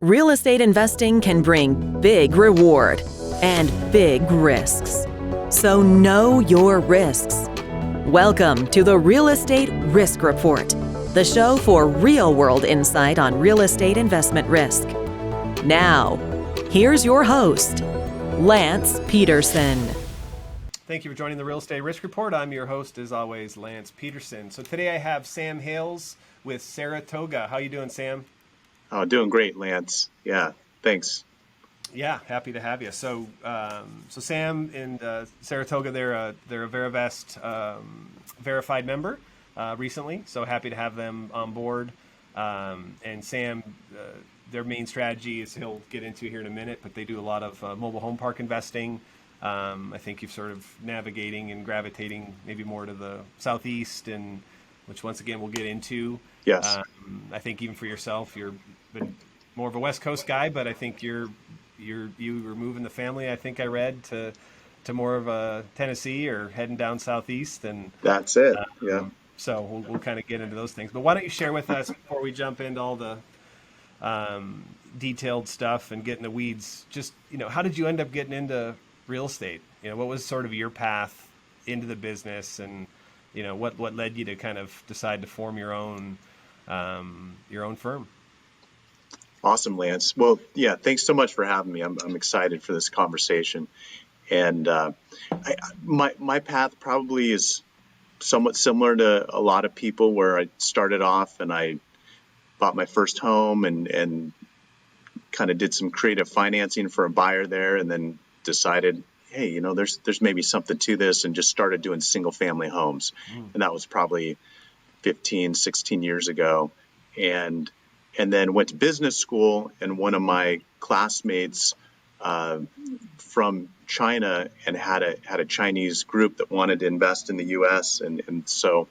Real estate investing can bring big reward and big risks. So know your risks. Welcome to the Real Estate Risk Report, the show for real-world insight on real estate investment risk. Now, here's your host, Lance Peterson. Thank you for joining the Real Estate Risk Report. I'm your host, as always, Lance Peterson. So today I have Sam Hales with Saratoga. How you doing, Sam? Oh, doing great, Lance. Yeah, thanks. Yeah, happy to have you. So Sam and Saratoga, they're a Verivest verified member recently. So happy to have them on board. And Sam, their main strategy is he'll get into here in a minute, but they do a lot of mobile home park investing. I think you're sort of navigating and gravitating maybe more to the southeast, and which once again we'll get into. Yes. I think even for yourself, you've been more of a West Coast guy, but I think you were moving the family, I think I read, to more of a Tennessee or heading down southeast, and that's it. Yeah. So we'll kind of get into those things. But why don't you share with us before we jump into all the detailed stuff and get in the weeds? Just how did you end up getting into real estate? What was sort of your path into the business, and what led you to kind of decide to form your own firm? Awesome, Lance. Well, yeah, thanks so much for having me. I'm excited for this conversation. And my path probably is somewhat similar to a lot of people, where I started off and I bought my first home and kind of did some creative financing for a buyer there, and then decided, hey, there's maybe something to this, and just started doing single family homes. And that was probably 15, 16 years ago. And then went to business school, and one of my classmates from China and had a Chinese group that wanted to invest in the U.S. And so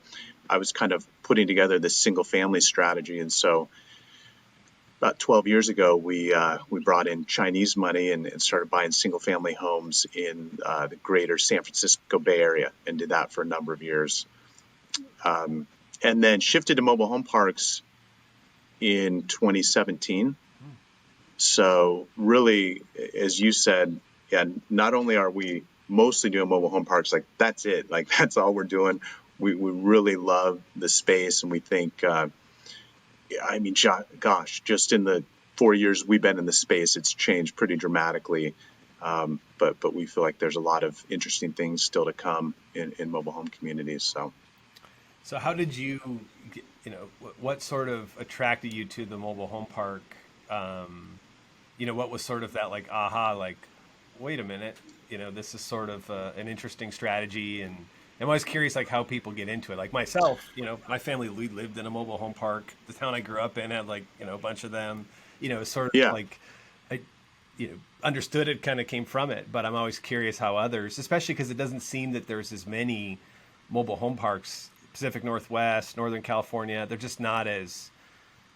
I was kind of putting together this single family strategy. And so about 12 years ago, we brought in Chinese money and started buying single family homes in the greater San Francisco Bay Area, and did that for a number of years. And then shifted to mobile home parks in 2017. So really, as you said, yeah, not only are we mostly doing mobile home parks, like that's it, like that's all we're doing. We really love the space, and we think, gosh, just in the 4 years we've been in the space, it's changed pretty dramatically. But we feel like there's a lot of interesting things still to come in mobile home communities. So how did you, what sort of attracted you to the mobile home park? What was sort of that like, aha, like, wait a minute, this is sort of an interesting strategy. And I'm always curious, like, how people get into it. Like myself, my family, we lived in a mobile home park. The town I grew up in had a bunch of them, sort of like, I, understood it, kind of came from it. But I'm always curious how others, especially because it doesn't seem that there's as many mobile home parks Pacific Northwest, Northern California. They're just not as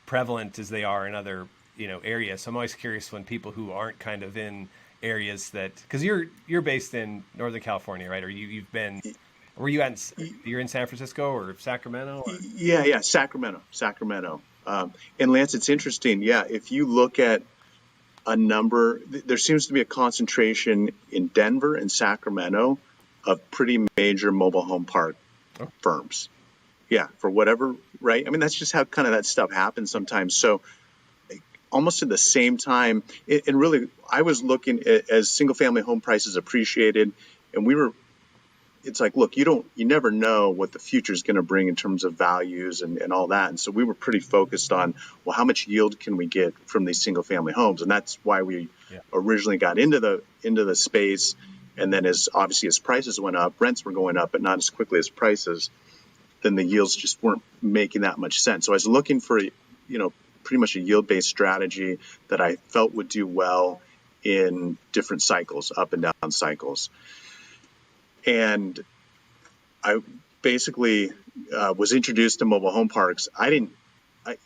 prevalent as they are in other, areas. So I'm always curious when people who aren't kind of in areas that, because you're based in Northern California, right? Or you've been, were you at, you're in San Francisco or Sacramento? Or? Yeah, Sacramento. And Lance, it's interesting. Yeah, if you look at a number, there seems to be a concentration in Denver and Sacramento of pretty major mobile home park firms. Yeah, for whatever, right? I mean, that's just how kind of that stuff happens sometimes. So almost at the same time, and really, I was looking at, as single family home prices appreciated, and it's like, look, you never know what the future is going to bring in terms of values and all that. And so we were pretty focused on, well, how much yield can we get from these single family homes? And that's why we originally got into the space. And then as prices went up, rents were going up, but not as quickly as prices, then the yields just weren't making that much sense. So I was looking for, pretty much a yield-based strategy that I felt would do well in different cycles, up and down cycles. And I basically was introduced to mobile home parks. In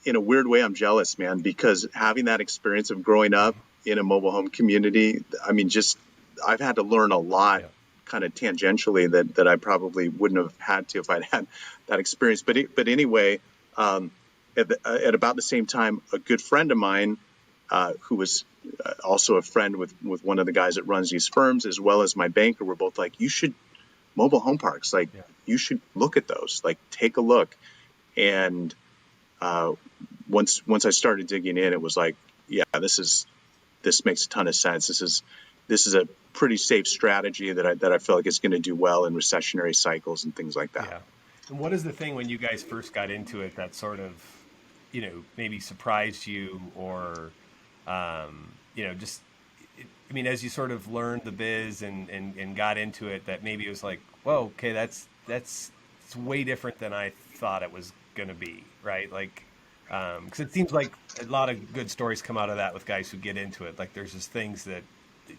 a weird way, I'm jealous, man, because having that experience of growing up in a mobile home community, I mean, I've had to learn a lot kind of tangentially that I probably wouldn't have had to if I'd had that experience. But anyway, at about the same time, a good friend of mine who was also a friend with one of the guys that runs these firms, as well as my banker, were both like, you should mobile home parks, like Yeah. you should look at those, like take a look. And once I started digging in, it was like, yeah, this makes a ton of sense. This is a pretty safe strategy that I feel like is going to do well in recessionary cycles and things like that. Yeah. And what is the thing when you guys first got into it that sort of, maybe surprised you or, just, I mean, as you sort of learned the biz and got into it, that maybe it was like, whoa, okay, that's it's way different than I thought it was going to be, right? Like, because it seems like a lot of good stories come out of that with guys who get into it. Like, there's just things that,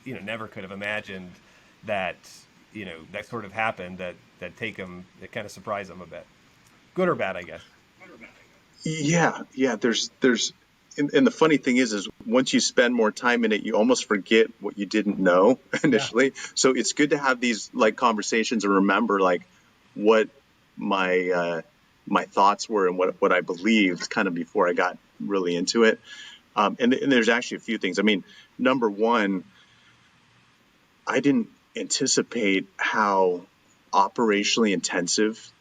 never could have imagined that, that sort of happened that take them, that kind of surprise them a bit. Good or bad, I guess. Yeah. And the funny thing is once you spend more time in it, you almost forget what you didn't know Yeah. initially. So it's good to have these like conversations and remember like what my thoughts were and what I believed kind of before I got really into it. And there's actually a few things. I mean, number one, I didn't anticipate how operationally intensive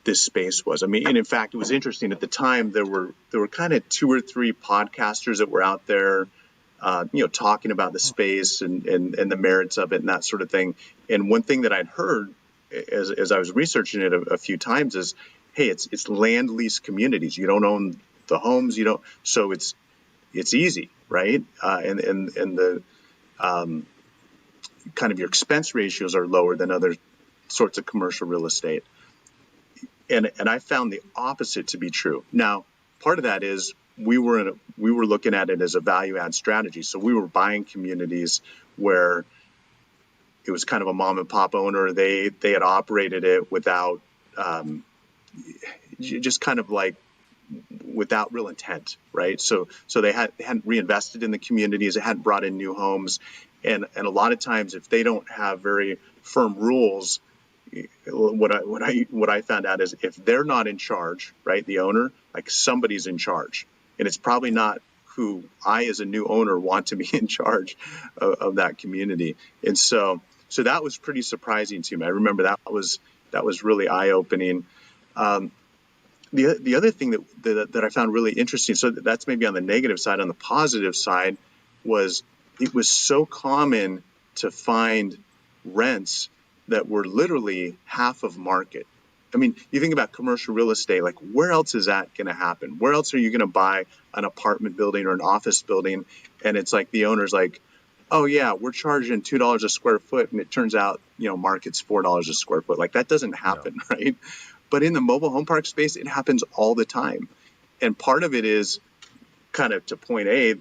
this space was. I mean, and in fact, it was interesting at the time. There were kind of two or three podcasters that were out there, talking about the space and the merits of it and that sort of thing. And one thing that I'd heard as I was researching it a few times is, hey, it's land lease communities. You don't own the homes. You don't. So it's easy, right? And the kind of your expense ratios are lower than other sorts of commercial real estate. And I found the opposite to be true. Now, part of that is we were looking at it as a value add strategy. So we were buying communities where it was kind of a mom and pop owner. They had operated it without just kind of like without real intent, right? So they hadn't reinvested in the communities. They hadn't brought in new homes, and a lot of times if they don't have very firm rules, what I found out is if they're not in charge, right, the owner, like somebody's in charge, and it's probably not who I as a new owner want to be in charge of that community. And so that was pretty surprising to me. I remember that was really eye opening. The other thing that I found really interesting, so that's maybe on the negative side. On the positive side, was it was so common to find rents that were literally half of market. I mean, you think about commercial real estate, like where else is that going to happen? Where else are you going to buy an apartment building or an office building? And it's like the owner's like, oh yeah, we're charging $2 a square foot, and it turns out, market's $4 a square foot. Like that doesn't happen, no. Right? But in the mobile home park space, it happens all the time. And part of it is kind of to point A,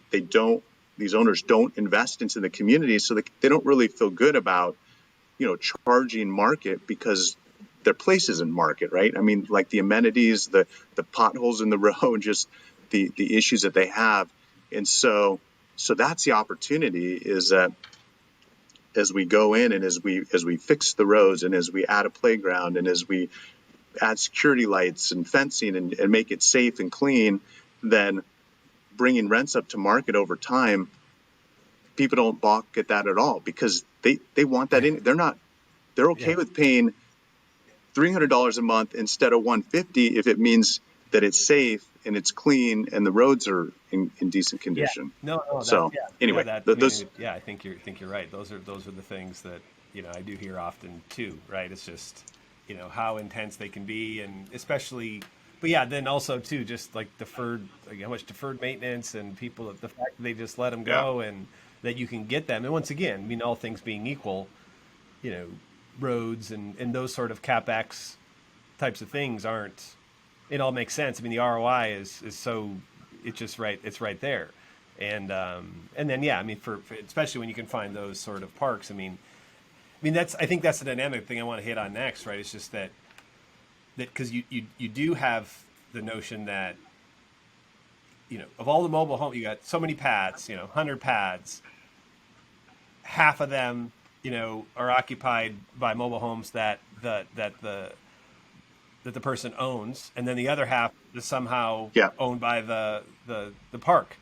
these owners don't invest into the community, so they don't really feel good about, charging market because their place isn't market, right? I mean, like the amenities, the potholes in the road, just the issues that they have. And so that's the opportunity, is that as we go in and as we fix the roads and as we add a playground and as we add security lights and fencing and make it safe and clean, then bringing rents up to market over time, people don't balk at that at all because they want that in. They're okay with paying $300 a month instead of $150 if it means that it's safe and it's clean and the roads are in decent condition. Yeah. No. So anyway, I think you're right. Those are the things that I do hear often too. Right? It's just how intense they can be, and especially, but yeah, then also too, just like how much deferred maintenance and people, the fact that they just let them go and that you can get them. And once again, I mean, all things being equal, roads and those sort of CapEx types of things aren't, it all makes sense. I mean, the ROI is so, it's just right. It's right there. And then, yeah, I mean, for especially when you can find those sort of parks, I mean, I think that's the dynamic thing I want to hit on next, right? It's just that because you do have the notion that, of all the mobile home, you got so many pads, 100 pads, half of them, are occupied by mobile homes that the person owns, and then the other half is somehow owned by the park,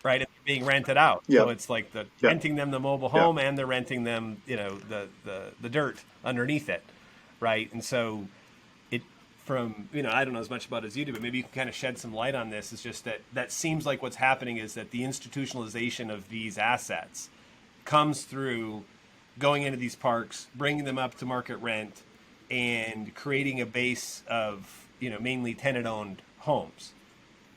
right? being rented out. So Yep. it's like the Yep. renting them the mobile Yep. home and they're renting them, the dirt underneath it, right? And so it from I don't know as much about it as you do, but maybe you can kind of shed some light on this. It's just that seems like what's happening is that the institutionalization of these assets comes through going into these parks, bringing them up to market rent, and creating a base of mainly tenant-owned homes.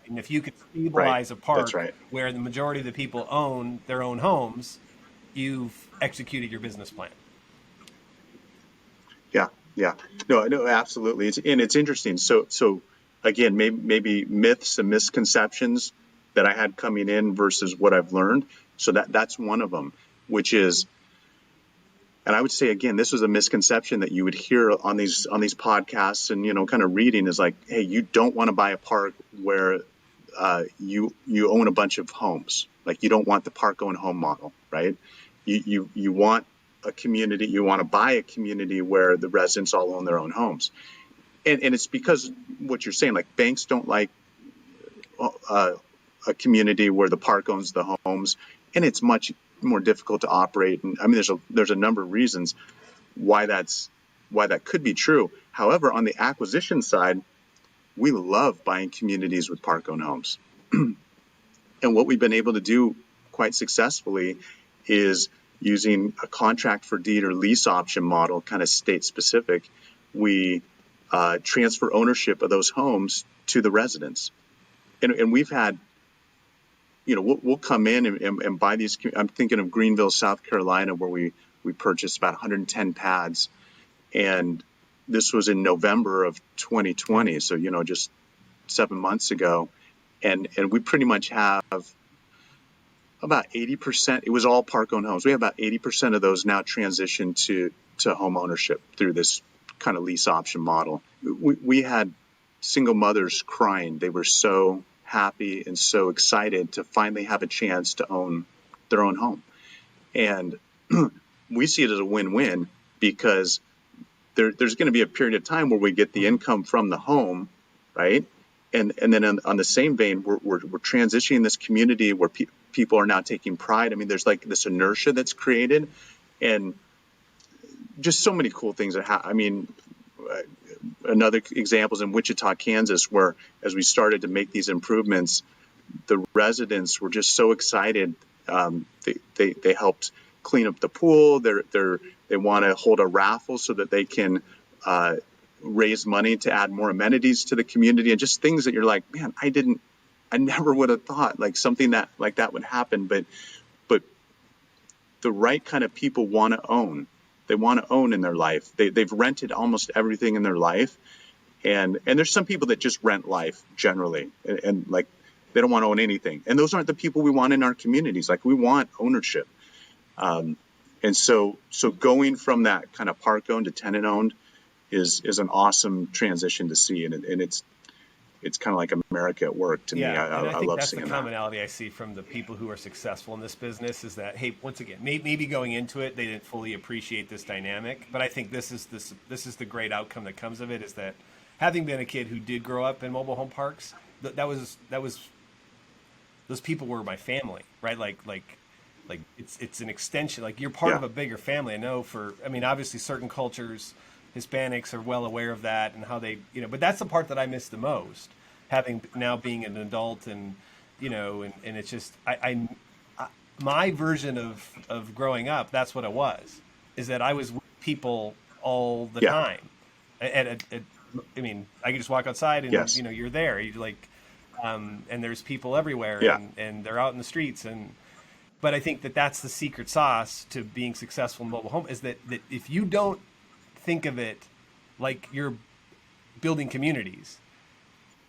And if you could Right. stabilize a That's park right. where the majority of the people own their own homes, you've executed your business plan. Yeah. Yeah. No, no, absolutely. It's interesting. So again, maybe myths and misconceptions that I had coming in versus what I've learned. So that's one of them, which is, and I would say again, this was a misconception that you would hear on these podcasts and kind of reading is like, hey, you don't want to buy a park where you own a bunch of homes. Like you don't want the park own home model, right? You want a community. You want to buy a community where the residents all own their own homes, and it's because what you're saying, like banks don't like a community where the park owns the homes, and it's much more difficult to operate. And I mean, there's a number of reasons why that could be true. However, on the acquisition side, we love buying communities with park-owned homes. And what we've been able to do quite successfully is using a contract for deed or lease option model, kind of state specific. We transfer ownership of those homes to the residents. And we've had, we'll come in and buy these. I'm thinking of Greenville, South Carolina, where we purchased about 110 pads. And this was in November of 2020. So, just 7 months ago. And we pretty much have about 80%. It was all park-owned homes. We have about 80% of those now transitioned to home ownership through this kind of lease option model. We had single mothers crying. They were so happy and so excited to finally have a chance to own their own home. And we see it as a win-win because there's going to be a period of time where we get the income from the home, right? And then on the same vein, we're transitioning this community where people are now taking pride. I mean, there's like this inertia that's created, and just so many cool things that happen. I mean, another example is in Wichita, Kansas, where as we started to make these improvements, the residents were just so excited. They helped clean up the pool. They want to hold a raffle so that they can raise money to add more amenities to the community, and just things that you're like, man, I never would have thought like something that like that would happen. But the right kind of people want to own. They want to own in their life. They've rented almost everything in their life, and there's some people that just rent life generally, and like they don't want to own anything. And those aren't the people we want in our communities. Like we want ownership. And so going from that kind of park owned to tenant owned is an awesome transition to see, and it's kind of like America at work to me. And I think love that's seeing the that. commonality I see from the people who are successful in this business is that, hey, once again, maybe going into it, they didn't fully appreciate this dynamic, but I think this is the great outcome that comes of it is that having been a kid who did grow up in mobile home parks, that was those people were my family, right? Like it's an extension. Like you're part of a bigger family. I know obviously certain cultures, Hispanics are well aware of that and how they, but that's the part that I miss the most, having now being an adult and it's just, my version of growing up, that's what it was, is that I was with people all the time. I could just walk outside and, you're there, you're like, and there's people everywhere and they're out in the streets. But I think that that's the secret sauce to being successful in mobile home is that if you don't think of it like you're building communities,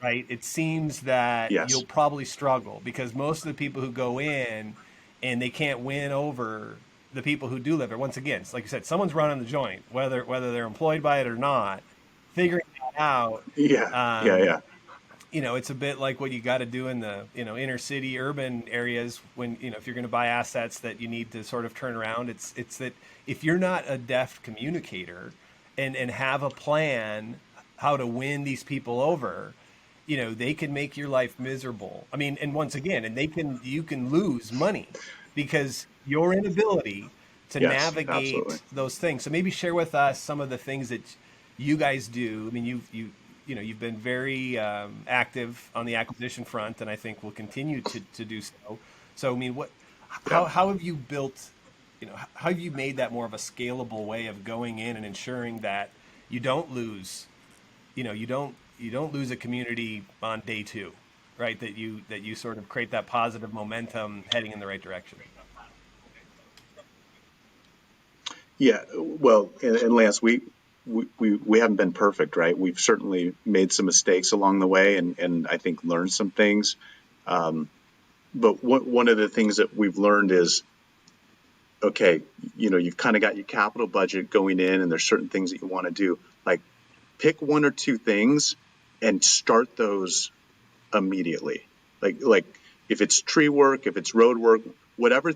right? It seems that you'll probably struggle because most of the people who go in and they can't win over the people who do live there. Once again, it's like you said, someone's running the joint, whether they're employed by it or not, figuring that out. It's a bit like what you got to do in the inner city urban areas when if you're going to buy assets that you need to sort of turn around. It's that if you're not a deft communicator and have a plan how to win these people over, they can make your life miserable. I mean, and once again, and you can lose money because your inability to Yes, absolutely. navigate those things. So maybe share with us some of the things that you guys do. I mean, you've been very active on the acquisition front, and I think will continue to do so. So I mean, Yeah. how have you built, how have you made that more of a scalable way of going in and ensuring that you don't lose, you don't lose a community on day two, right? That you sort of create that positive momentum heading in the right direction. Yeah. Well, and Lance, we haven't been perfect, right? We've certainly made some mistakes along the way, and I think learned some things. Um, but one of the things that we've learned is, okay, you've kind of got your capital budget going in, and there's certain things that you want to do. Like, pick one or two things and start those immediately. Like if it's tree work, if it's road work, whatever.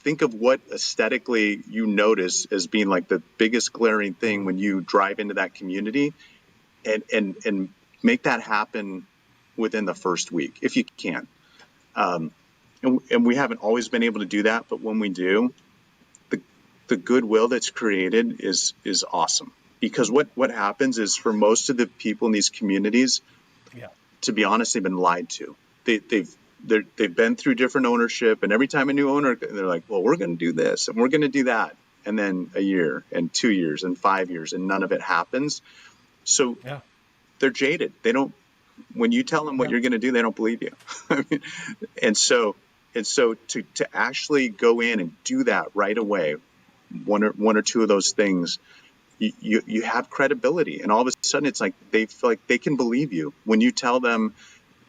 Think of what aesthetically you notice as being like the biggest glaring thing Hmm. when you drive into that community, and make that happen within the first week if you can. Um, and we haven't always been able to do that, but when we do, the the goodwill that's created is awesome. Because what happens is, for most of the people in these communities, Yeah. to be honest, they've been lied to. They've been through different ownership, and every time a new owner, they're like, well, we're going to do this and we're going to do that, and then a year and 2 years and 5 years, and none of it happens. So Yeah. they're jaded. They don't. When you tell them what Yeah. you're going to do, they don't believe you. I mean, and so to actually go in and do that right away, one or two of those things, you have credibility, and all of a sudden it's like they feel like they can believe you when you tell them,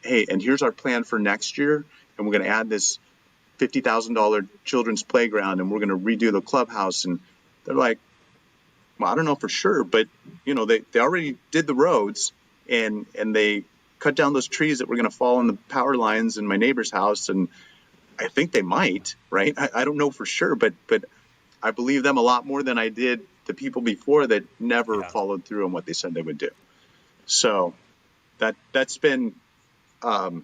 hey, and here's our plan for next year, and we're going to add this $50,000 children's playground, and we're going to redo the clubhouse. And they're like, well, I don't know for sure, but they already did the roads, and they cut down those trees that were going to fall on the power lines in my neighbor's house, and I think they might, right? I don't know for sure, but I believe them a lot more than I did the people before that never Yeah. followed through on what they said they would do. So that's been, I mean,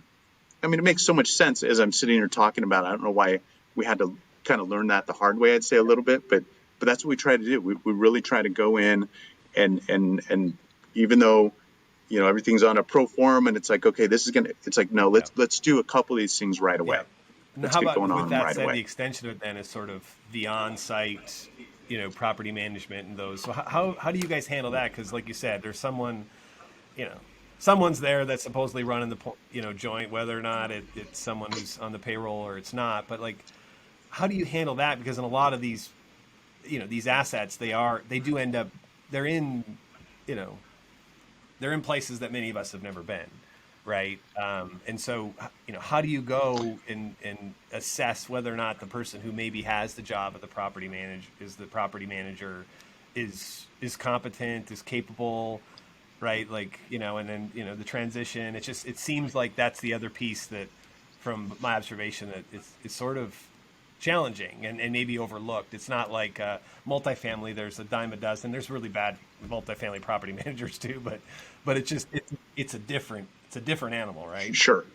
it makes so much sense as I'm sitting here talking about it. I don't know why we had to kind of learn that the hard way, I'd say a little bit, but that's what we try to do. We really try to go in, and even though everything's on a pro form, and it's like, okay, this is gonna, it's like, no, Yeah. let's do a couple of these things right away. Yeah. And Let's how get about going on with them that right said, away. the extension of it then is sort of the on-site, property management and those. So how do you guys handle that? Because like you said, there's you know, someone's there that's supposedly running joint, whether or not it's someone who's on the payroll or it's not. But like, how do you handle that? Because in a lot of these assets, they do end up, they're in, you know, they're in places that many of us have never been, right? And so, how do you go and assess whether or not the person who maybe has the job of the property manager is competent, is capable, right? Like, and then the transition. It seems like that's the other piece that, from my observation, that it's sort of challenging and maybe overlooked. It's not like multifamily. There's a dime a dozen. There's really bad multifamily property managers too, but it's a different animal, right? Sure.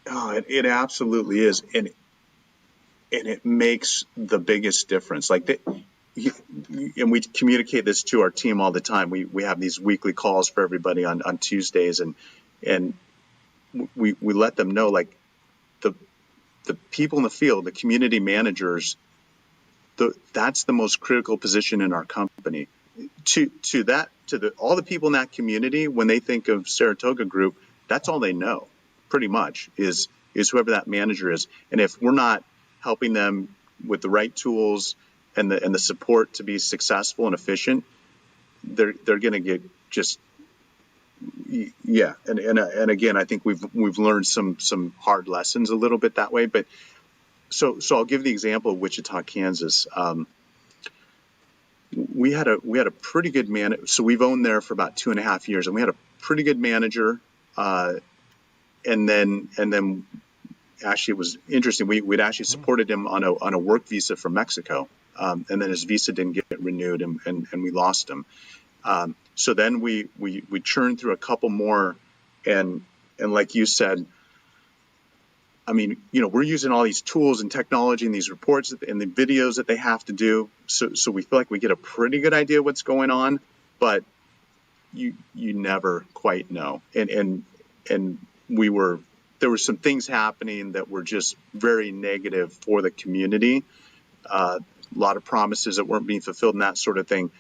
Oh, it absolutely is, and it makes the biggest difference. And we communicate this to our team all the time. We have these weekly calls for everybody on Tuesdays, and we let them know, like, the the people in the field, the community managers, that's the most critical position in our company. All the people in that community, when they think of Saratoga Group, that's all they know, pretty much, is whoever that manager is. And if we're not helping them with the right tools and the support to be successful and efficient, they're going to get just, yeah. And again, I think we've learned some hard lessons a little bit that way. But so I'll give the example of Wichita, Kansas. We had a pretty good man. So we've owned there for about 2.5 years, and we had a pretty good manager. And then actually, it was interesting. We'd actually Mm. supported him on a work visa from Mexico, and then his visa didn't get renewed, and we lost him. So then we churned through a couple more, and like you said, I mean, we're using all these tools and technology and these reports and the videos that they have to do. So we feel like we get a pretty good idea what's going on, but you never quite know. And there were some things happening that were just very negative for the community. A lot of promises that weren't being fulfilled and that sort of thing.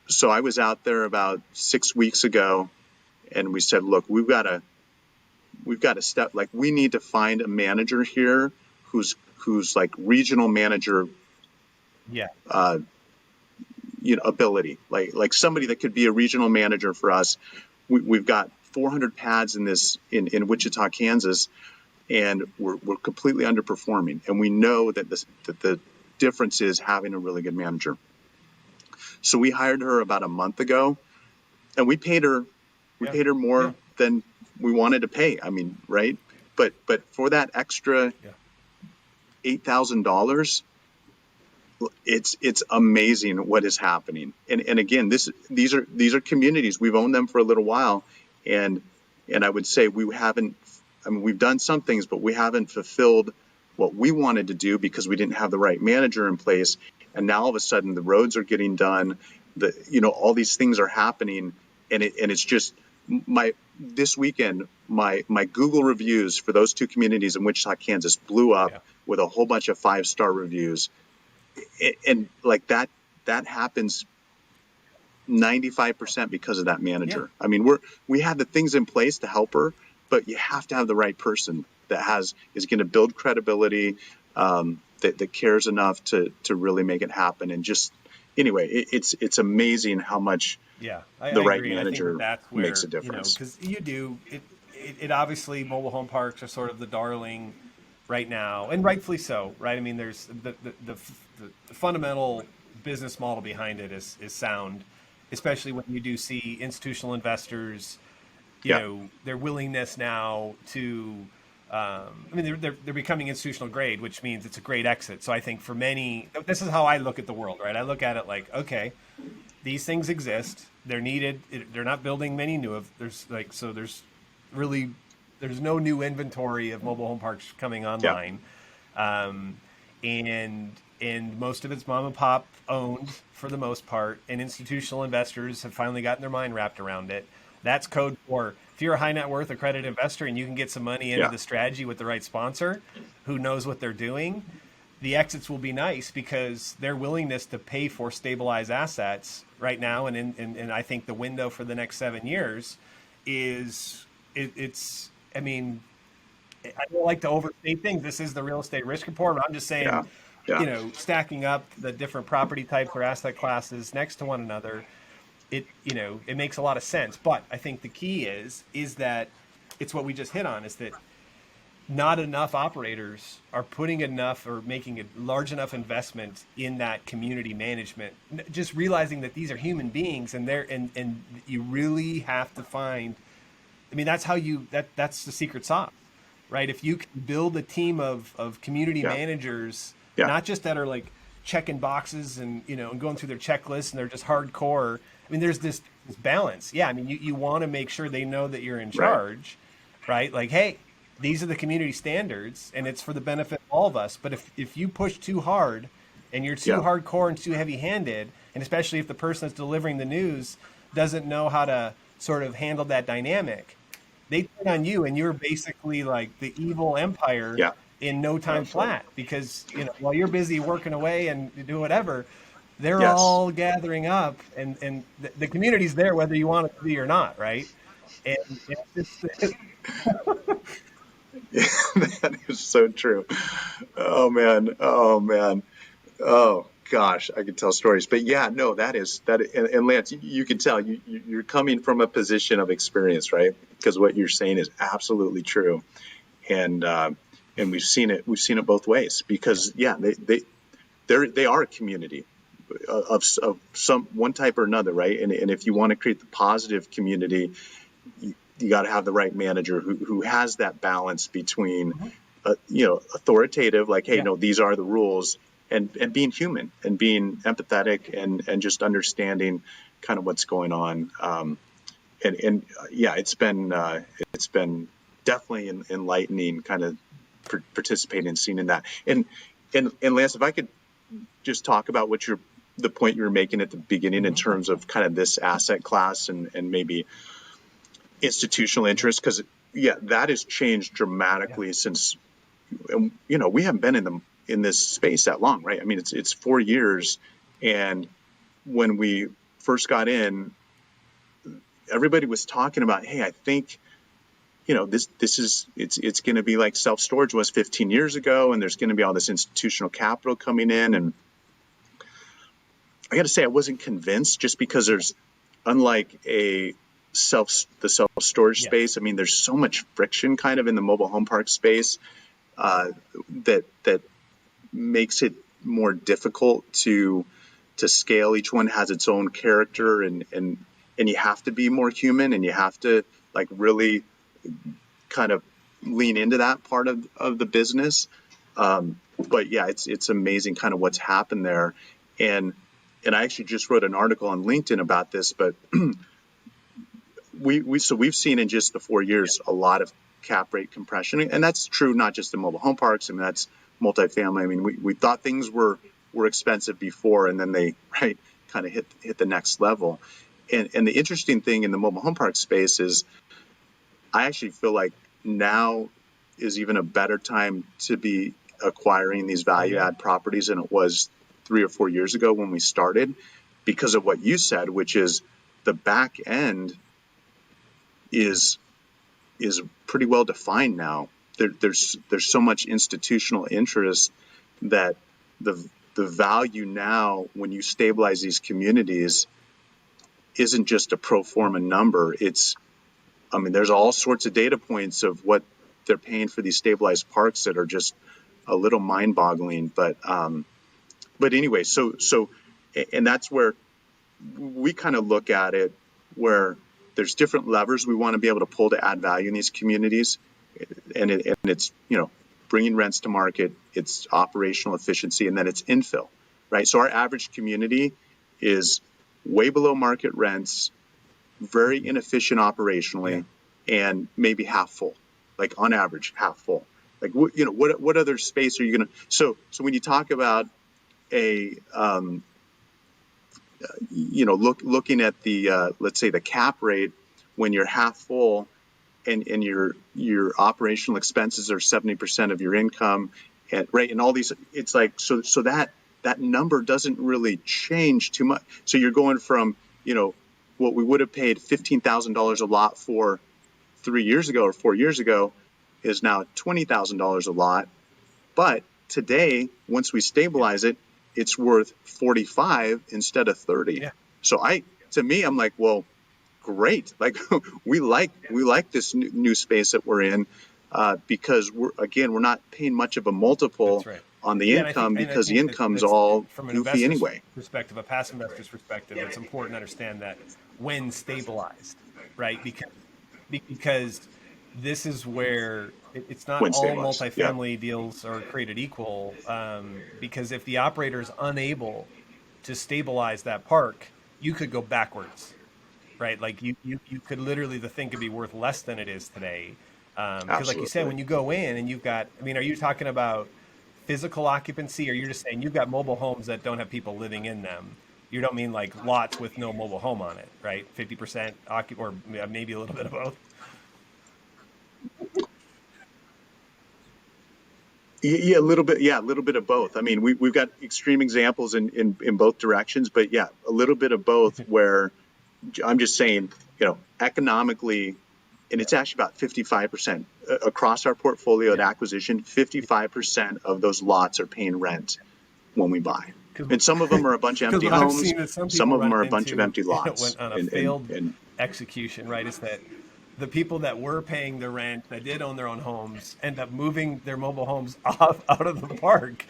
So I was out there about 6 weeks ago, and we said, look, we've got to step, like, we need to find a manager here who's like regional manager Yeah. Ability, like somebody that could be a regional manager for us. We've got 400 pads in Wichita, Kansas, and we're completely underperforming. And we know that the difference is having a really good manager. So we hired her about a month ago, and we paid her more than we wanted to pay. I mean, right? But for that extra $8,000, it's amazing what is happening. And again, these are communities. We've owned them for a little while, and I would say we've done some things, but we haven't fulfilled what we wanted to do because we didn't have the right manager in place. And now all of a sudden the roads are getting done, all these things are happening, and it's just this weekend my Google reviews for those two communities in Wichita, Kansas blew up with a whole bunch of 5-star reviews. And like that happens 95% because of that manager. I mean, we have the things in place to help her, but you have to have the right person that is going to build credibility, that cares enough to really make it happen. And just anyway, it's amazing how much the right manager makes a difference. Because it obviously, mobile home parks are sort of the darling right now, and rightfully so, right? I mean, there's the fundamental business model behind it is sound, especially when you do see institutional investors, their willingness now to, they're becoming institutional grade, which means it's a great exit. So I think for many, this is how I look at the world, right? I look at it like, okay, these things exist, they're needed, they're not building many new of, there's no new inventory of mobile home parks coming online. And most of it's mom and pop owned for the most part, and institutional investors have finally gotten their mind wrapped around it. That's code for, if you're a high net worth accredited investor and you can get some money into the strategy with the right sponsor who knows what they're doing, the exits will be nice because their willingness to pay for stabilized assets right now, and I think the window for the next 7 years is I mean, I don't like to overstate things. This is the real estate risk report, but I'm just saying, stacking up the different property types or asset classes next to one another, it makes a lot of sense. But I think the key is that it's what we just hit on, is that not enough operators are putting enough or making a large enough investment in that community management, just realizing that these are human beings and you really have to find, that's how that's the secret sauce, right? If you can build a team of community managers, not just that are like checking boxes and going through their checklists and they're just hardcore. There's this balance. You want to make sure they know that you're in charge, right? Like, hey, these are the community standards and it's for the benefit of all of us. But if you push too hard and you're too hardcore and too heavy-handed, and especially if the person that's delivering the news doesn't know how to sort of handle that dynamic, they turn on you and you're basically like the evil empire in no time flat, because while you're busy working away and do whatever, they're all gathering up and the community's there whether you want it to be or not, right? And that is so true. Oh man. Oh gosh, I could tell stories, but and Lance, you can tell you're coming from a position of experience, right? Because what you're saying is absolutely true, and we've seen it both ways, because they are a community of some one type or another, right? And if you want to create the positive community, you got to have the right manager who has that balance between authoritative, like, hey, no, these are the rules, and being human and being empathetic and just understanding kind of what's going on. And yeah, it's been definitely enlightening, kind of participating and seeing in that. And Lance, if I could just talk about the point you were making at the beginning in terms of kind of this asset class and maybe institutional interest, because yeah, that has changed dramatically since, we haven't been in this space that long, right? I mean, it's 4 years, and when we first got in, everybody was talking about, hey, I think, it's going to be like self-storage was 15 years ago, and there's going to be all this institutional capital coming in. And I got to say, I wasn't convinced, just because unlike the self-storage space, I mean, there's so much friction kind of in the mobile home park space that makes it more difficult to scale. Each one has its own character, and you have to be more human, and you have to like really kind of lean into that part of the business. But yeah, it's amazing kind of what's happened there. And I actually just wrote an article on LinkedIn about this, but we've seen in just the 4 years a lot of cap rate compression, and that's true not just in mobile home parks. I mean, that's multifamily. I mean, we thought things were expensive before, and then they kind of hit the next level. And the interesting thing in the mobile home park space is, I actually feel like now is even a better time to be acquiring these value add properties than it was 3 or 4 years ago when we started, because of what you said, which is the back end is pretty well defined now. There's so much institutional interest that the value now, when you stabilize these communities, isn't just a pro forma number. There's all sorts of data points of what they're paying for these stabilized parks that are just a little mind-boggling. But anyway, so and that's where we kind of look at it, where there's different levers we want to be able to pull to add value in these communities, and it's bringing rents to market, it's operational efficiency, and then it's infill, right? So our average community is way below market rents, very inefficient operationally, and maybe half full, like on average half full. Like what other space are you gonna? So when you talk about looking at the let's say the cap rate when you're half full, and your operational expenses are 70% of your income, and all these, it's like so that number doesn't really change too much. So you're going from what we would have paid $15,000 a lot for 3 years ago or 4 years ago is now $20,000 a lot. But today, once we stabilize it, it's worth 45 instead of 30. Yeah. So to me, I'm like, well, great. Like we like this new space that we're in, because we're not paying much of a multiple on the income, because the income's all from an goofy anyway. Perspective, a passive investor's perspective, it's important to understand that when stabilized, right? Because this is where it's not all multifamily deals are created equal, because if the operator is unable to stabilize that park, you could go backwards, right? Like you could literally, the thing could be worth less than it is today. Because like you said, when you go in and you've got, are you talking about physical occupancy, or you're just saying you've got mobile homes that don't have people living in them? You don't mean like lots with no mobile home on it, right? 50% or maybe a little bit of both. Yeah, a little bit of both. I mean, we've got extreme examples in both directions, but yeah, a little bit of both, where I'm just saying, economically, and it's actually about 55% across our portfolio at acquisition. 55% of those lots are paying rent when we buy, and some of them are a bunch of empty homes. Some of them are a bunch of empty lots. On a failed execution, right? Is that the people that were paying the rent, that did own their own homes, end up moving their mobile homes out of the park,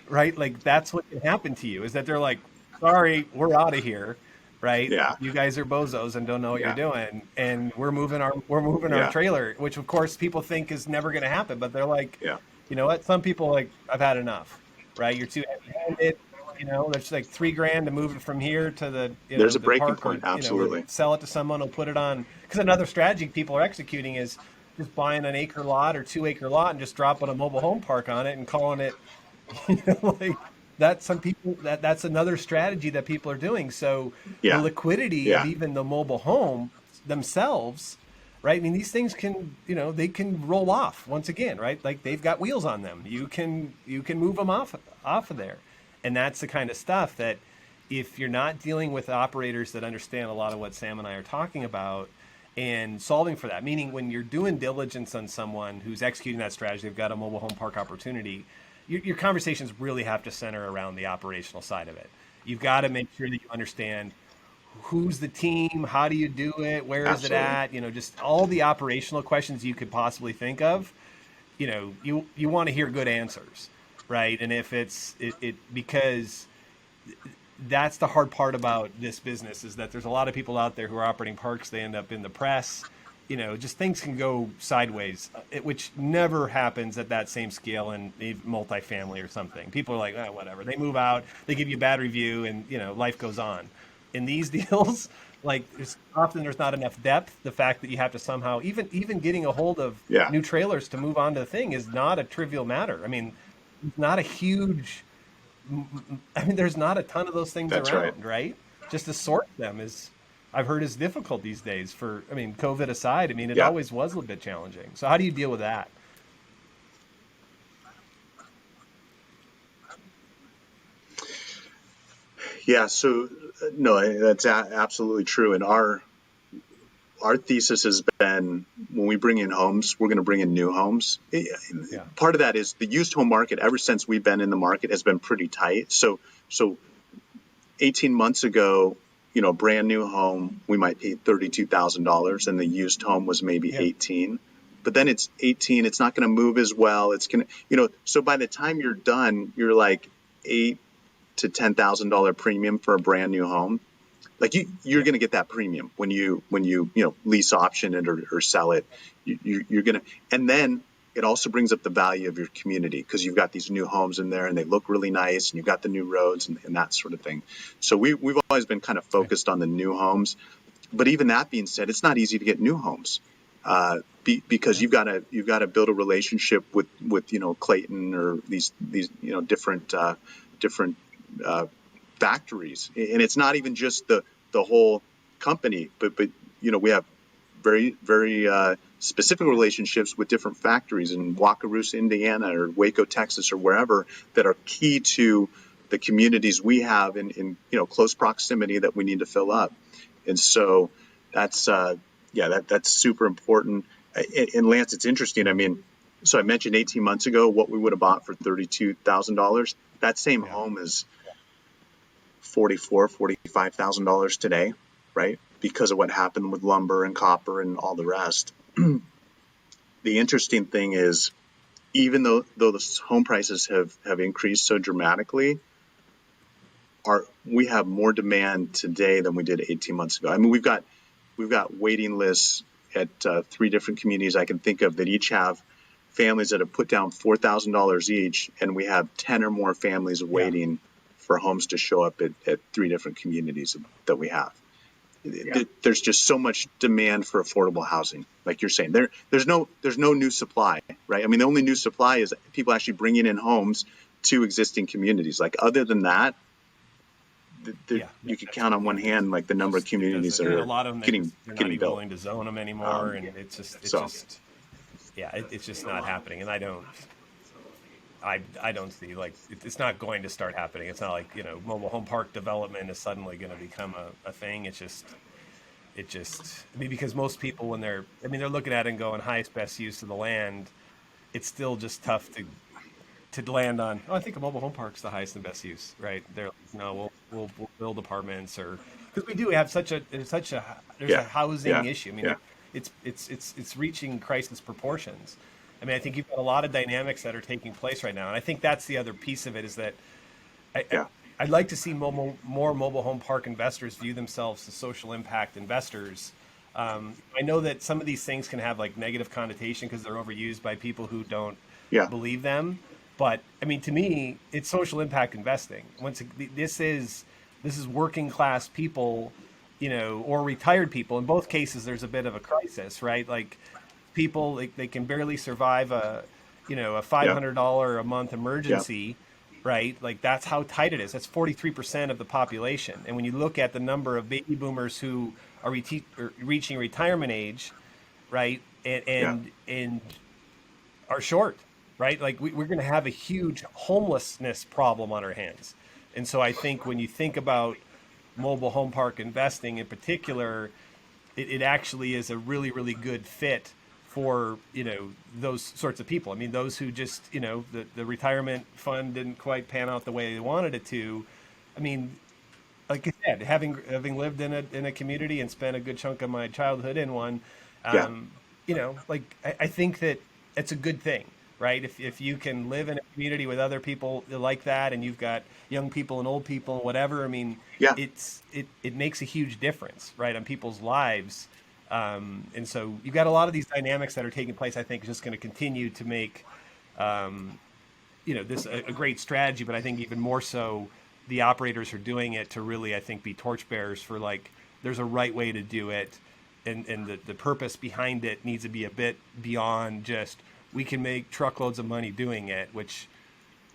right? Like that's what can happen to you, is that they're like, sorry, we're out of here. Right? Yeah. You guys are bozos and don't know what you're doing, and we're moving our trailer, which of course people think is never going to happen. But they're like, you know what? Some people like, I've had enough. Right? You're too heavy-handed. there's like $3,000 to move it from here to There's a the breaking park, or point. Absolutely. sell it to someone who'll put it on. Because another strategy people are executing is just buying an acre lot or 2 acre lot and just dropping a mobile home park on it and calling it, like that's some people that's another strategy that people are doing. So the Yeah. liquidity of Yeah. even the mobile home themselves, right? I mean, these things can, they can roll off once again, right? Like they've got wheels on them. You can move them off of there. And that's the kind of stuff that if you're not dealing with operators that understand a lot of what Sam and I are talking about and solving for that, meaning when you're doing diligence on someone who's executing that strategy, they've got a mobile home park opportunity, your conversations really have to center around the operational side of it. You've got to make sure that you understand who's the team, how do you do it, where is it Absolutely. at, just all the operational questions you could possibly think of. You want to hear good answers, right? And if it because that's the hard part about this business is that there's a lot of people out there who are operating parks. They end up in the press. Just things can go sideways, which never happens at that same scale in a multifamily or something. People are like, oh, whatever. They move out, they give you a bad review, and life goes on. In these deals, like there's not enough depth. The fact that you have to somehow even getting a hold of Yeah. new trailers to move on to the thing is not a trivial matter. I mean, it's not a huge there's not a ton of those things That's right. around, right? Just to sort them I've heard is difficult these days COVID aside. I mean, it Yeah. always was a little bit challenging. So how do you deal with that? Yeah. So no, that's absolutely true. And our thesis has been when we bring in homes, we're going to bring in new homes. Yeah. Part of that is the used home market. Ever since we've been in the market, has been pretty tight. So 18 months ago, brand new home, we might pay $32,000, and the used home was maybe Yeah. 18. But then it's 18. It's not going to move as well. It's going to, So by the time you're done, you're like $8,000 to $10,000 premium for a brand new home. Like you're Yeah. going to get that premium when you lease option it or sell it. You're going to, and then it also brings up the value of your community because you've got these new homes in there and they look really nice and you've got the new roads and that sort of thing. So we've always been kind of focused on the new homes. But even that being said, it's not easy to get new homes because Yeah. you've got to build a relationship with Clayton or these different factories, and it's not even just the whole company, but we have very specific relationships with different factories in Wakarusa, Indiana, or Waco, Texas, or wherever that are key to the communities we have in close proximity that we need to fill up. And so that's that's super important. And Lance, it's interesting. I mean, so I mentioned 18 months ago what we would have bought for $32,000. That same Yeah. home is $45,000 today, right? Because of what happened with lumber and copper and all the rest. The interesting thing is, even though the home prices have increased so dramatically, we have more demand today than we did 18 months ago. I mean, we've got waiting lists at 3 different communities I can think of that each have families that have put down $4,000 each, and we have 10 or more families Yeah. waiting for homes to show up at 3 different communities that we have. There's just so much demand for affordable housing, like you're saying. There's no new supply, right? I mean, the only new supply is people actually bringing in homes to existing communities. Like other than that, Yeah. you can count on one hand like the number of It communities doesn't, that and a are lot of them they're not getting even built. willing to zone them anymore, and So it's just not happening. And I don't see like it's not going to start happening. It's not like mobile home park development is suddenly going to become a thing. I mean, because most people when they're looking at it and going highest best use of the land, it's still just tough to land on. Oh, I think a mobile home park's the highest and best use, right? They're like, no, we'll build apartments or because we do have there's a yeah, housing yeah, issue. I mean, yeah, it's reaching crisis proportions. I mean, I think you've got a lot of dynamics that are taking place right now, and I think that's the other piece of it is that yeah, I'd like to see more mobile home park investors view themselves as social impact investors. I know that some of these things can have like negative connotation because they're overused by people who don't yeah, believe them. But I mean, to me, it's social impact investing. This is working class people, or retired people. In both cases, there's a bit of a crisis, right? Like people, they can barely survive a Yeah. $500 a month Yeah. emergency, right? Like that's how tight it is. That's 43% of the population. And when you look at the number of baby boomers who are reaching retirement age, right, Yeah. and are short, right? Like we're going to have a huge homelessness problem on our hands. And so I think when you think about mobile home park investing in particular, it actually is a really, really good fit for, those sorts of people. I mean, those who just, the retirement fund didn't quite pan out the way they wanted it to. I mean, like I said, having lived in a community and spent a good chunk of my childhood in one, Yeah. um, like I think that it's a good thing, right? If you can live in a community with other people like that, and you've got young people and old people and whatever, I mean, Yeah. it makes a huge difference, right, on people's lives. And so you've got a lot of these dynamics that are taking place. I think is just going to continue to make this a great strategy, but I think even more so, the operators are doing it to really, I think, be torchbearers for like there's a right way to do it, and the purpose behind it needs to be a bit beyond just we can make truckloads of money doing it, which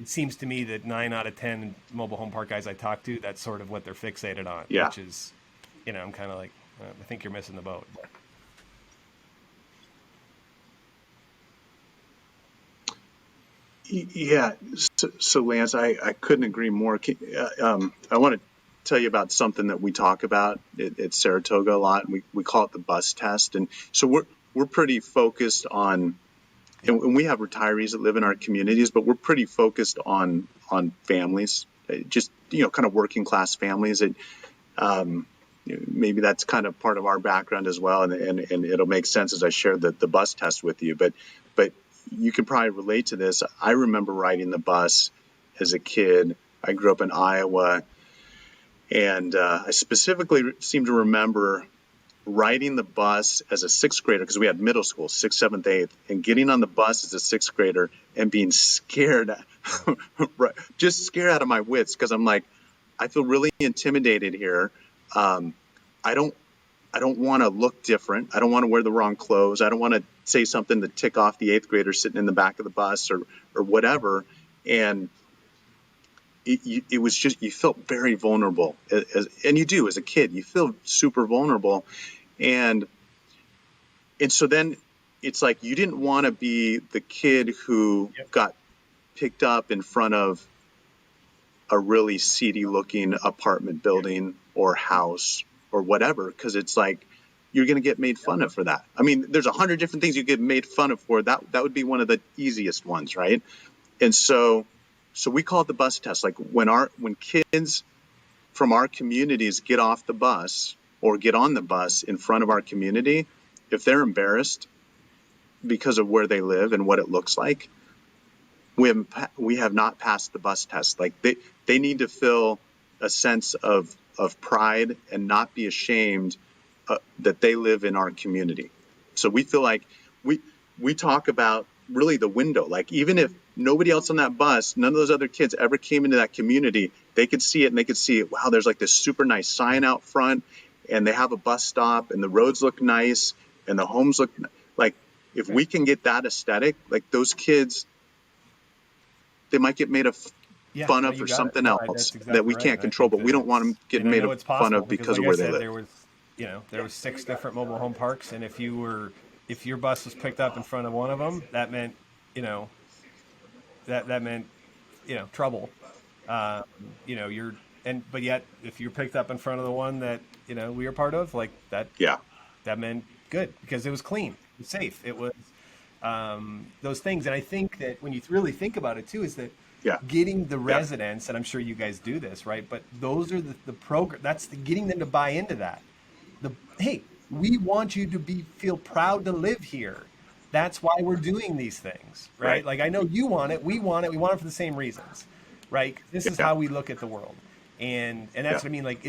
it seems to me that 9 out of 10 mobile home park guys I talk to, that's sort of what they're fixated on, Yeah. which is, I'm kind of like, I think you're missing the boat. Yeah. So Lance, I couldn't agree more. I want to tell you about something that we talk about at Saratoga a lot. We call it the bus test. And so we're pretty focused on, and we have retirees that live in our communities, but we're pretty focused on families, just, kind of working class families that, maybe that's kind of part of our background as well. And it'll make sense as I share the bus test with you, but you can probably relate to this. I remember riding the bus as a kid. I grew up in Iowa, and I specifically seem to remember riding the bus as a sixth grader, because we had middle school, sixth, seventh, eighth, and getting on the bus as a sixth grader and being scared, just scared out of my wits, because I'm like, I feel really intimidated here. I don't I don't want to look different. I don't want to wear the wrong clothes. I don't want to say something to tick off the eighth grader sitting in the back of the bus or whatever. And it was just, you felt very vulnerable. And you do as a kid, you feel super vulnerable. And so then it's like you didn't want to be the kid who got picked up in front of a really seedy looking apartment building or house or whatever, because it's like you're going to get made fun of for that. I mean, there's 100 different things you get made fun of for. That would be one of the easiest ones, right? And so we call it the bus test. Like when kids from our communities get off the bus or get on the bus in front of our community, if they're embarrassed because of where they live and what it looks like, we have not passed the bus test. Like they need to feel a sense of pride and not be ashamed that they live in our community. So we feel like we talk about really the window. Like even if nobody else on that bus, none of those other kids ever came into that community, they could see it and they could see, wow, there's like this super nice sign out front, and they have a bus stop, and the roads look nice, and the homes look like. If we can get that aesthetic, like those kids, they might get made fun of for something else that we can't control, but we don't want them getting made fun of because of where they live. There was 6 different mobile home parks, and if your bus was picked up in front of one of them, that meant that meant trouble. But yet if you're picked up in front of the one that we were part of, like that, that meant good because it was clean, it was safe, it was those things. And I think that when you really think about it too, is that getting the residents, and I'm sure you guys do this, right? But those are the program. That's getting them to buy into that. Hey, we want you to feel proud to live here. That's why we're doing these things, right? Like I know you want it, we want it for the same reasons, right? This is how we look at the world, and that's what I mean. Like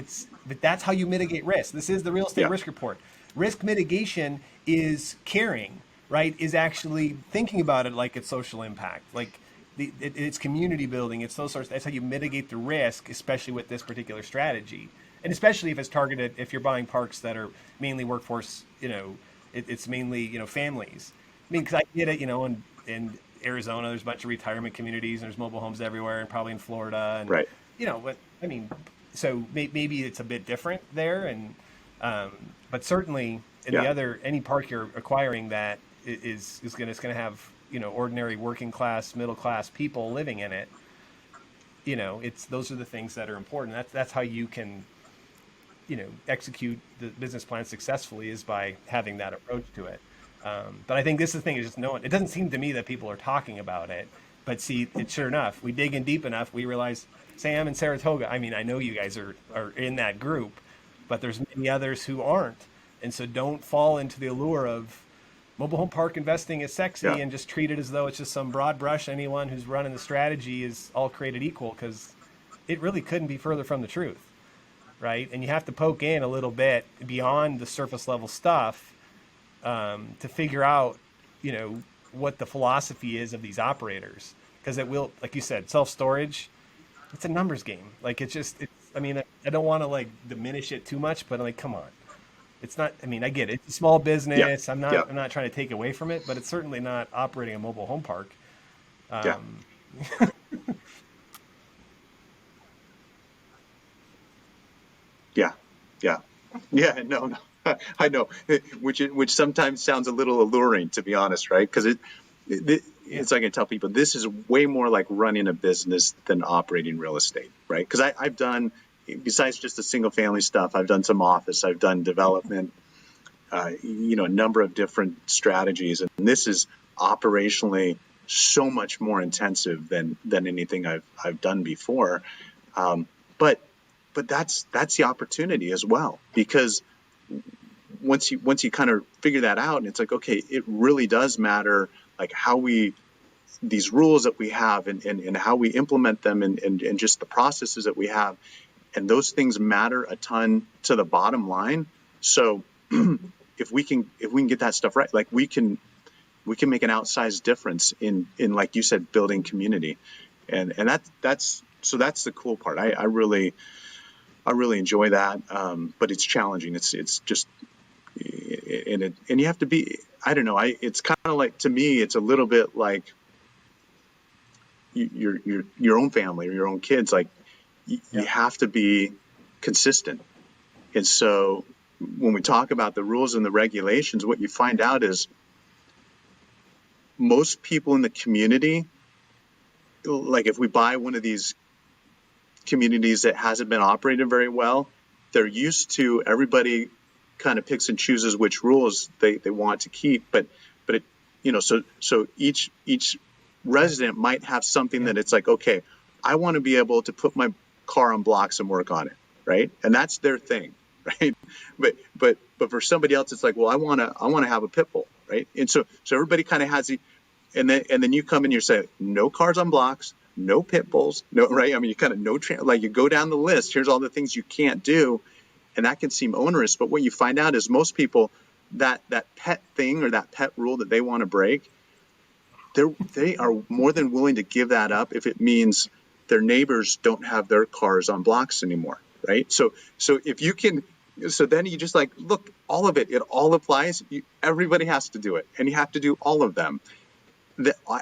but that's how you mitigate risk. This is the real estate risk report. Risk mitigation is caring, right? Is actually thinking about it like it's social impact, like. it's community building. It's those sorts. That's how you mitigate the risk, especially with this particular strategy, and especially if it's targeted. If you're buying parks that are mainly workforce, it's mainly families. I mean, because I get it, in Arizona, there's a bunch of retirement communities, and there's mobile homes everywhere, and probably in Florida, and Right. but I mean, so maybe it's a bit different there, and but certainly in the Yeah. other any park you're acquiring that is going to have ordinary working class, middle class people living in it. It's those are the things that are important. That's how you can execute the business plan successfully, is by having that approach to it. But I think this is the thing, is just knowing. It doesn't seem to me that people are talking about it, but see, it sure enough, we dig in deep enough, we realize Sam and Saratoga. I mean, I know you guys are in that group, but there's many others who aren't, and so don't fall into the allure of mobile home park investing is sexy Yeah. and just treat it as though it's just some broad brush. Anyone who's running the strategy is all created equal, because it really couldn't be further from the truth, right? And you have to poke in a little bit beyond the surface level stuff to figure out, what the philosophy is of these operators. Because it will, like you said, self-storage, it's a numbers game. Like, I mean, I don't want to like diminish it too much, but like, come on. It's not, I mean, I get it. It's a small Yeah. business. I'm Yeah. not trying to take away from it, but it's certainly not operating a mobile home park. Yeah. Yeah. Yeah. Yeah. No, no. I know, which sometimes sounds a little alluring, to be honest, right? Because Yeah. it's like I tell people, this is way more like running a business than operating real estate, right? Because I've done, besides just the single family stuff, I've done some office, I've done development, a number of different strategies, and this is operationally so much more intensive than anything I've done before. But that's the opportunity as well, because once you kind of figure that out, and it's like, okay, it really does matter, like these rules that we have, and how we implement them, and just the processes that we have, and those things matter a ton to the bottom line. So if we can get that stuff right, like we can make an outsized difference in like you said, building community, and that's the cool part. I really enjoy that, but it's challenging. It's just, and you have to be, I don't know, it's kind of like, to me, it's a little bit like your own family or your own kids. Like you have to be consistent. And so when we talk about the rules and the regulations, what you find out is most people in the community, like if we buy one of these communities that hasn't been operated very well, they're used to, everybody kind of picks and chooses which rules they want to keep, but so each resident might have something that it's like, okay, I want to be able to put my car on blocks and work on it, right? And that's their thing, right? But for somebody else, it's like, well, I want to have a pit bull, right? And so everybody kind of has and then you come and you say, no cars on blocks, no pit bulls, no, right? I mean, you kind of like you go down the list. Here's all the things you can't do, and that can seem onerous. But what you find out is most people, that pet thing or that pet rule that they want to break, they are more than willing to give that up if it means their neighbors don't have their cars on blocks anymore, right? So if you can, so then you just like, look, all of it all applies. Everybody has to do it, and you have to do all of them.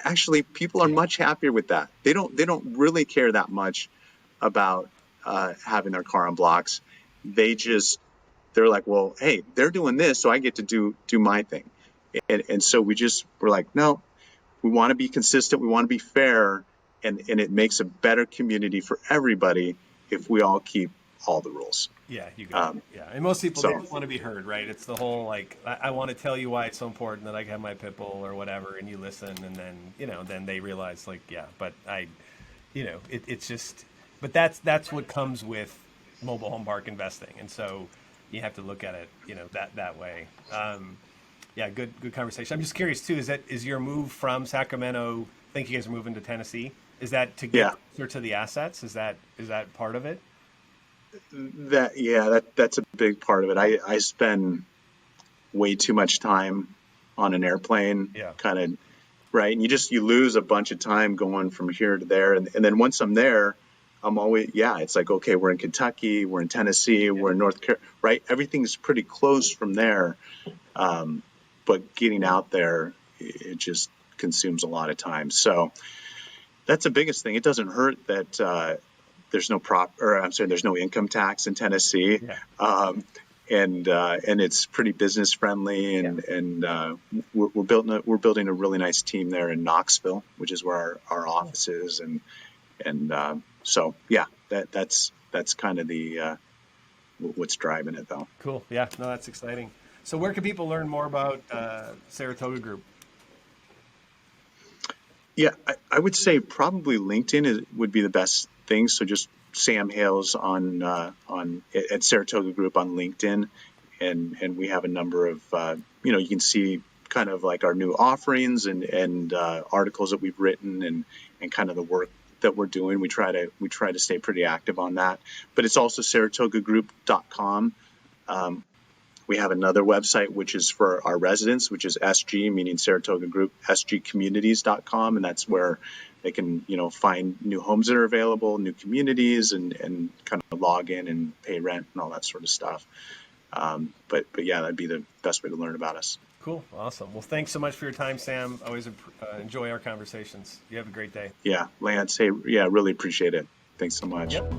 Actually, people are much happier with that. They don't really care that much about having their car on blocks. They're like, well, hey, they're doing this, so I get to do my thing. And so we're like, no, we want to be consistent, we want to be fair, and it makes a better community for everybody if we all keep all the rules. Yeah, you got it. Yeah, and most people So don't want to be heard, right? It's the whole like, I want to tell you why it's so important that I have my pit bull or whatever, and you listen, and then then they realize like, yeah, but it's just, but that's what comes with mobile home park investing, and so you have to look at it that way. Yeah, good conversation. I'm just curious too. Is your move from Sacramento? I think you guys are moving to Tennessee. Is that to get closer to the assets? Is that part of it? That's a big part of it. I spend way too much time on an airplane, kind of right? And you lose a bunch of time going from here to there, and then once I'm there, I'm always it's like, okay, we're in Kentucky, we're in Tennessee, we're in North Carolina, right? Everything's pretty close from there, but getting out there, it just consumes a lot of time. So that's the biggest thing. It doesn't hurt that there's there's no income tax in Tennessee. Yeah. And it's pretty business friendly, and we're building a really nice team there in Knoxville, which is where our office is, and so that's kind of the what's driving it though. Cool. Yeah. No, that's exciting. So where can people learn more about Saratoga Group? Yeah, I would say probably LinkedIn would be the best thing. So just Sam Hales at Saratoga Group on LinkedIn, and we have a number of you can see kind of like our new offerings and articles that we've written and kind of the work that we're doing. We try to stay pretty active on that. But it's also saratogagroup.com. We have another website which is for our residents, which is SG, meaning Saratoga Group, sgcommunities.com, and that's where they can, find new homes that are available, new communities, and kind of log in and pay rent and all that sort of stuff. But yeah, that'd be the best way to learn about us. Cool. Awesome. Well, thanks so much for your time, Sam. Always enjoy our conversations. You have a great day. Yeah, Lance, hey, really appreciate it. Thanks so much. Yep.